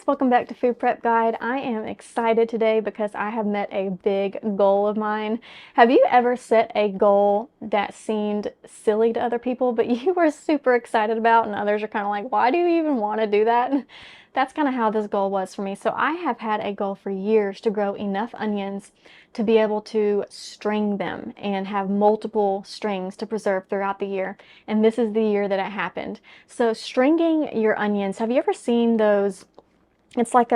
welcome back to Food Prep Guide. I am excited today because I have met a big goal of mine. Have you ever set a goal that seemed silly to other people, but you were super excited about, and others are kind of like, why do you even want to do that? That's kind of how this goal was for me. So I have had a goal for years to grow enough onions to be able to string them and have multiple strings to preserve throughout the year. And this is the year that it happened. So stringing your onions, have you ever seen those? It's like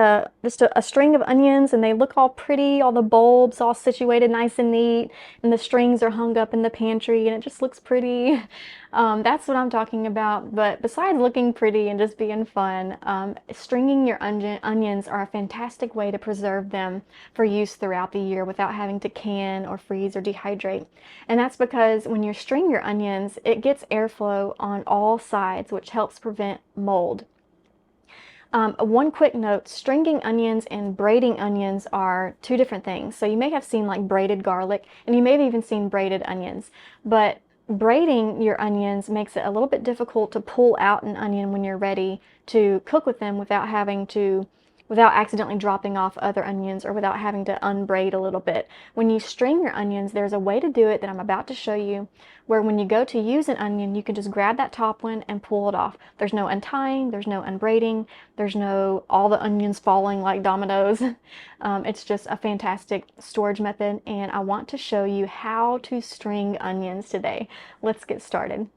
just a string of onions, and they look all pretty, all the bulbs all situated nice and neat, and the strings are hung up in the pantry, and it just looks pretty. That's what I'm talking about. But besides looking pretty and just being fun, stringing your onions are a fantastic way to preserve them for use throughout the year without having to can or freeze or dehydrate. And that's because when you string your onions, it gets airflow on all sides, which helps prevent mold. One quick note, stringing onions and braiding onions are two different things. So you may have seen like braided garlic, and you may have even seen braided onions. But braiding your onions makes it a little bit difficult to pull out an onion when you're ready to cook with them without accidentally dropping off other onions or without having to unbraid a little bit. When you string your onions, there's a way to do it that I'm about to show you, where when you go to use an onion, you can just grab that top one and pull it off. There's no untying, there's no unbraiding, there's no all the onions falling like dominoes. It's just a fantastic storage method, and I want to show you how to string onions today. Let's get started.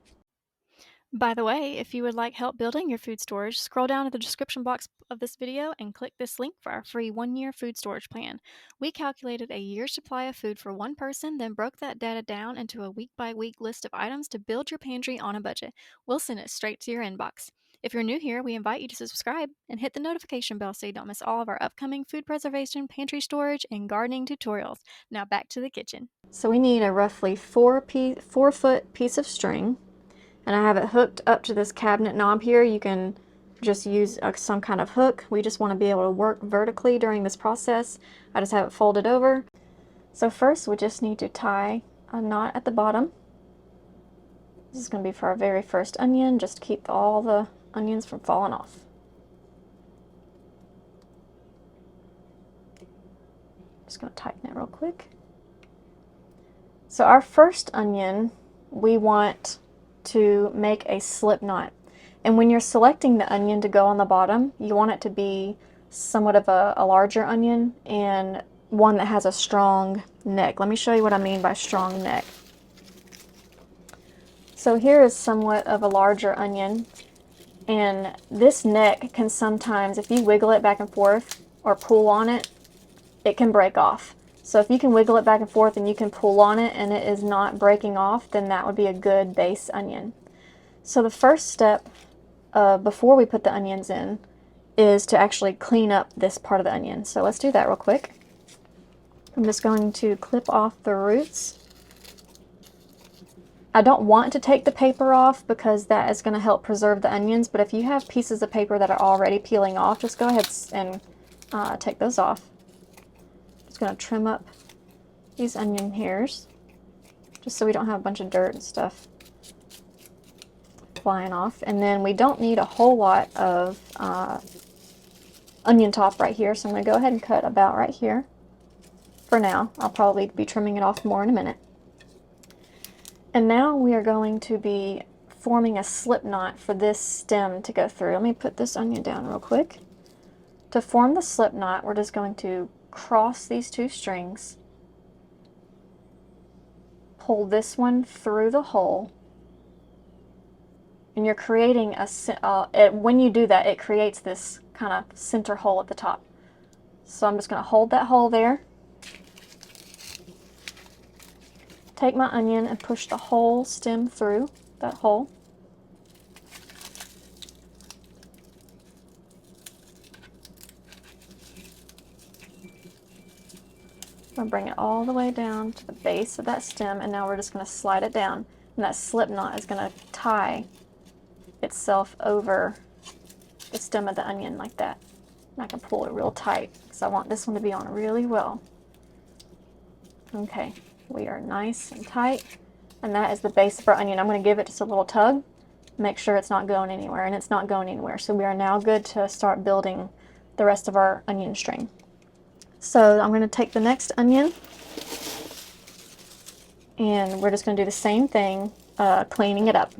By the way, if you would like help building your food storage, scroll down to the description box of this video and click this link for our free 1-year food storage plan. We calculated a year's supply of food for one person, then broke that data down into a week-by-week list of items to build your pantry on a budget. We'll send it straight to your inbox. If you're new here, we invite you to subscribe and hit the notification bell so you don't miss all of our upcoming food preservation, pantry storage, and gardening tutorials. Now back to the kitchen. So we need a roughly 4-foot piece of string. And I have it hooked up to this cabinet knob here. You can just use some kind of hook. We just want to be able to work vertically during this process. I just have it folded over. So first we just need to tie a knot at the bottom. This is going to be for our very first onion, just to keep all the onions from falling off. Just going to tighten it real quick. So our first onion, we want to make a slip knot. And when you're selecting the onion to go on the bottom, you want it to be somewhat of a larger onion and one that has a strong neck. Let me show you what I mean by strong neck. So here is somewhat of a larger onion, and this neck can sometimes, if you wiggle it back and forth or pull on it, it can break off. So if you can wiggle it back and forth and you can pull on it and it is not breaking off, then that would be a good base onion. So the first step before we put the onions in is to actually clean up this part of the onion. So let's do that real quick. I'm just going to clip off the roots. I don't want to take the paper off because that is going to help preserve the onions, but if you have pieces of paper that are already peeling off, just go ahead and take those off. Just going to trim up these onion hairs just so we don't have a bunch of dirt and stuff flying off. And then we don't need a whole lot of onion top right here, so I'm going to go ahead and cut about right here for now. I'll probably be trimming it off more in a minute. And now we are going to be forming a slip knot for this stem to go through. Let me put this onion down real quick. To form the slip knot, we're just going to cross these two strings, pull this one through the hole, and you're creating when you do that, it creates this kind of center hole at the top. So I'm just going to hold that hole there, take my onion and push the whole stem through that hole. I'm going to bring it all the way down to the base of that stem, and now we're just going to slide it down, and that slip knot is going to tie itself over the stem of the onion like that. And I can pull it real tight because I want this one to be on really well. Okay, we are nice and tight, and that is the base of our onion. I'm going to give it just a little tug, make sure it's not going anywhere, and it's not going anywhere. So we are now good to start building the rest of our onion string. So I'm going to take the next onion and we're just going to do the same thing, cleaning it up.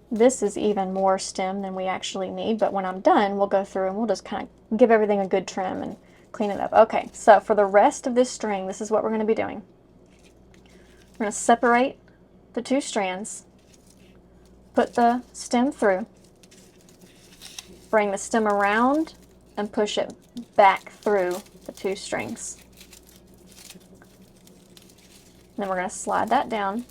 This is even more stem than we actually need, but when I'm done, we'll go through and we'll just kind of give everything a good trim and clean it up. Okay, so for the rest of this string, this is what we're going to be doing. We're going to separate the two strands, put the stem through, bring the stem around, and push it back through the two strings. Then we're going to slide that down,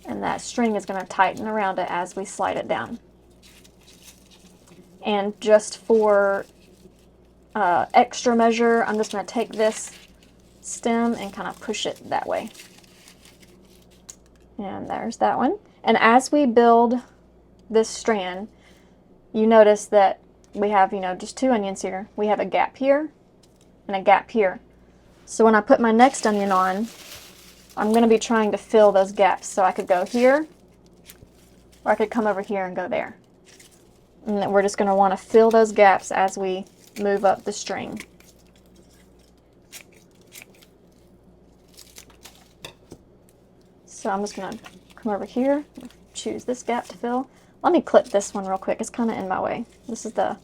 and that string is going to tighten around it as we slide it down. And just for extra measure, I'm just going to take this stem and kind of push it that way. And there's that one. And as we build this strand, you notice that we have, just two onions here. We have a gap here and a gap here. So when I put my next onion on, I'm going to be trying to fill those gaps. So I could go here, or I could come over here and go there. And we're just going to want to fill those gaps as we move up the string. So I'm just going to come over here, choose this gap to fill. Let me clip this one real quick. It's kind of in my way. This is the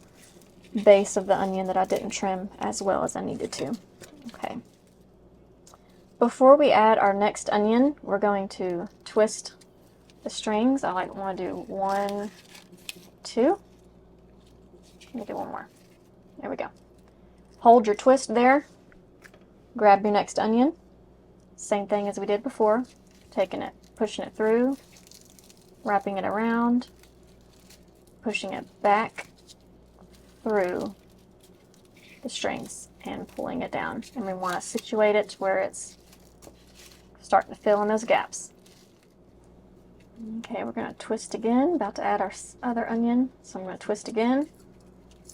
base of the onion that I didn't trim as well as I needed to. Okay. Before we add our next onion, we're going to twist the strings. I want to do 1, 2. Let me do one more. There we go. Hold your twist there. Grab your next onion. Same thing as we did before. Taking it, pushing it through, wrapping it around, pushing it back through the strings and pulling it down. And we want to situate it to where it's starting to fill in those gaps. Okay, we're going to twist again. About to add our other onion. So I'm going to twist again.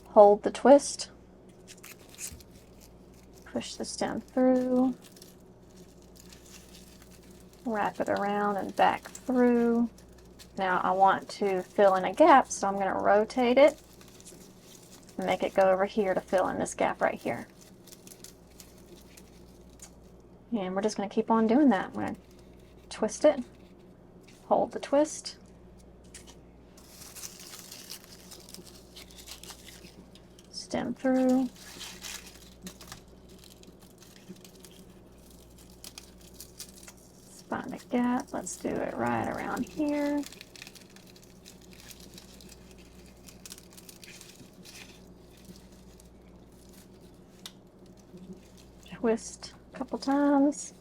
Hold the twist. Push the stem through. Wrap it around and back through. Now I want to fill in a gap, so I'm going to rotate it and make it go over here to fill in this gap right here. And we're just going to keep on doing that. I'm going to twist it, hold the twist, stem through, find a gap. Let's do it right around here. Twist a couple times.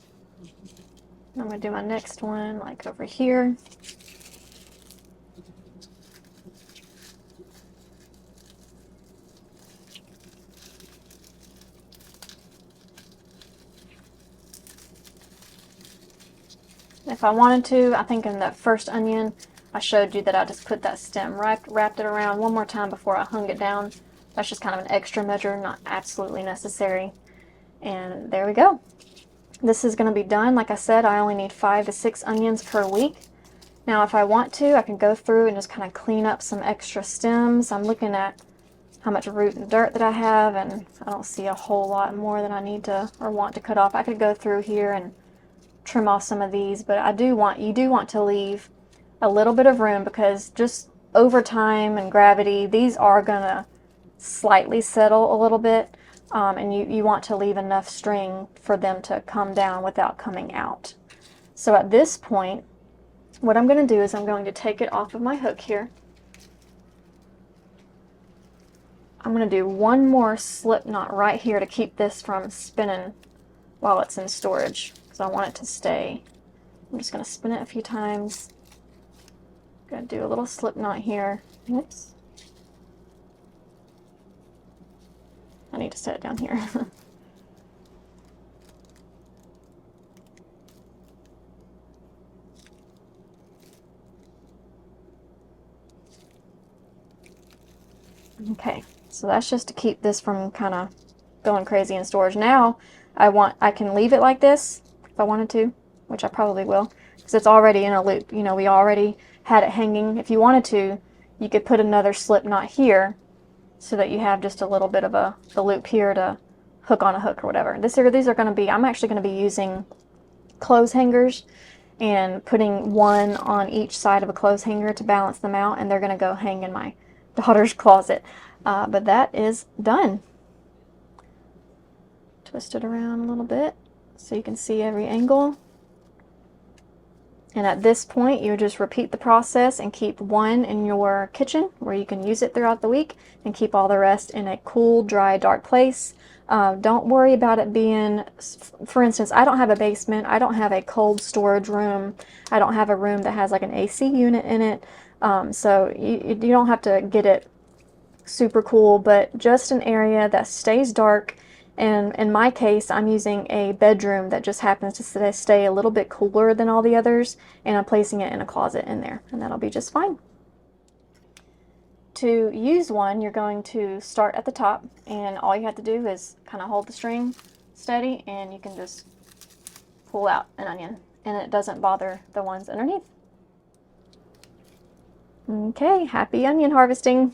I'm going to do my next one like over here. If I wanted to, I think in that first onion, I showed you that I just put that stem, wrapped it around one more time before I hung it down. That's just kind of an extra measure, not absolutely necessary. And there we go. This is going to be done. Like I said, I only need 5 to 6 onions per week. Now, if I want to, I can go through and just kind of clean up some extra stems. I'm looking at how much root and dirt that I have, and I don't see a whole lot more than I need to or want to cut off. I could go through here and trim off some of these, but you do want to leave a little bit of room, because just over time and gravity, these are gonna slightly settle a little bit, and you want to leave enough string for them to come down without coming out. So at this point, what I'm going to do is I'm going to take it off of my hook here. I'm going to do one more slip knot right here to keep this from spinning while it's in storage, because I want it to stay. I'm just going to spin it a few times. I'm going to do a little slip knot here. Oops. I need to set it down here. Okay, so that's just to keep this from kind of going crazy in storage. Now I can leave it like this if I wanted to, which I probably will, because it's already in a loop. You know, we already had it hanging. If you wanted to, you could put another slip knot here so that you have just a little bit of the loop here to hook on a hook or whatever. These are going to be, I'm actually going to be using clothes hangers and putting one on each side of a clothes hanger to balance them out, and they're going to go hang in my daughter's closet. But that is done. Twist it around a little bit so you can see every angle. And at this point, you just repeat the process and keep one in your kitchen where you can use it throughout the week, and keep all the rest in a cool, dry, dark place. Don't worry about it being, for instance, I don't have a basement. I don't have a cold storage room. I don't have a room that has like an AC unit in it. So you don't have to get it super cool, but just an area that stays dark. And in my case, I'm using a bedroom that just happens to stay a little bit cooler than all the others, and I'm placing it in a closet in there, and that'll be just fine. To use one, you're going to start at the top, and all you have to do is kind of hold the string steady, and you can just pull out an onion, and it doesn't bother the ones underneath. Okay, happy onion harvesting!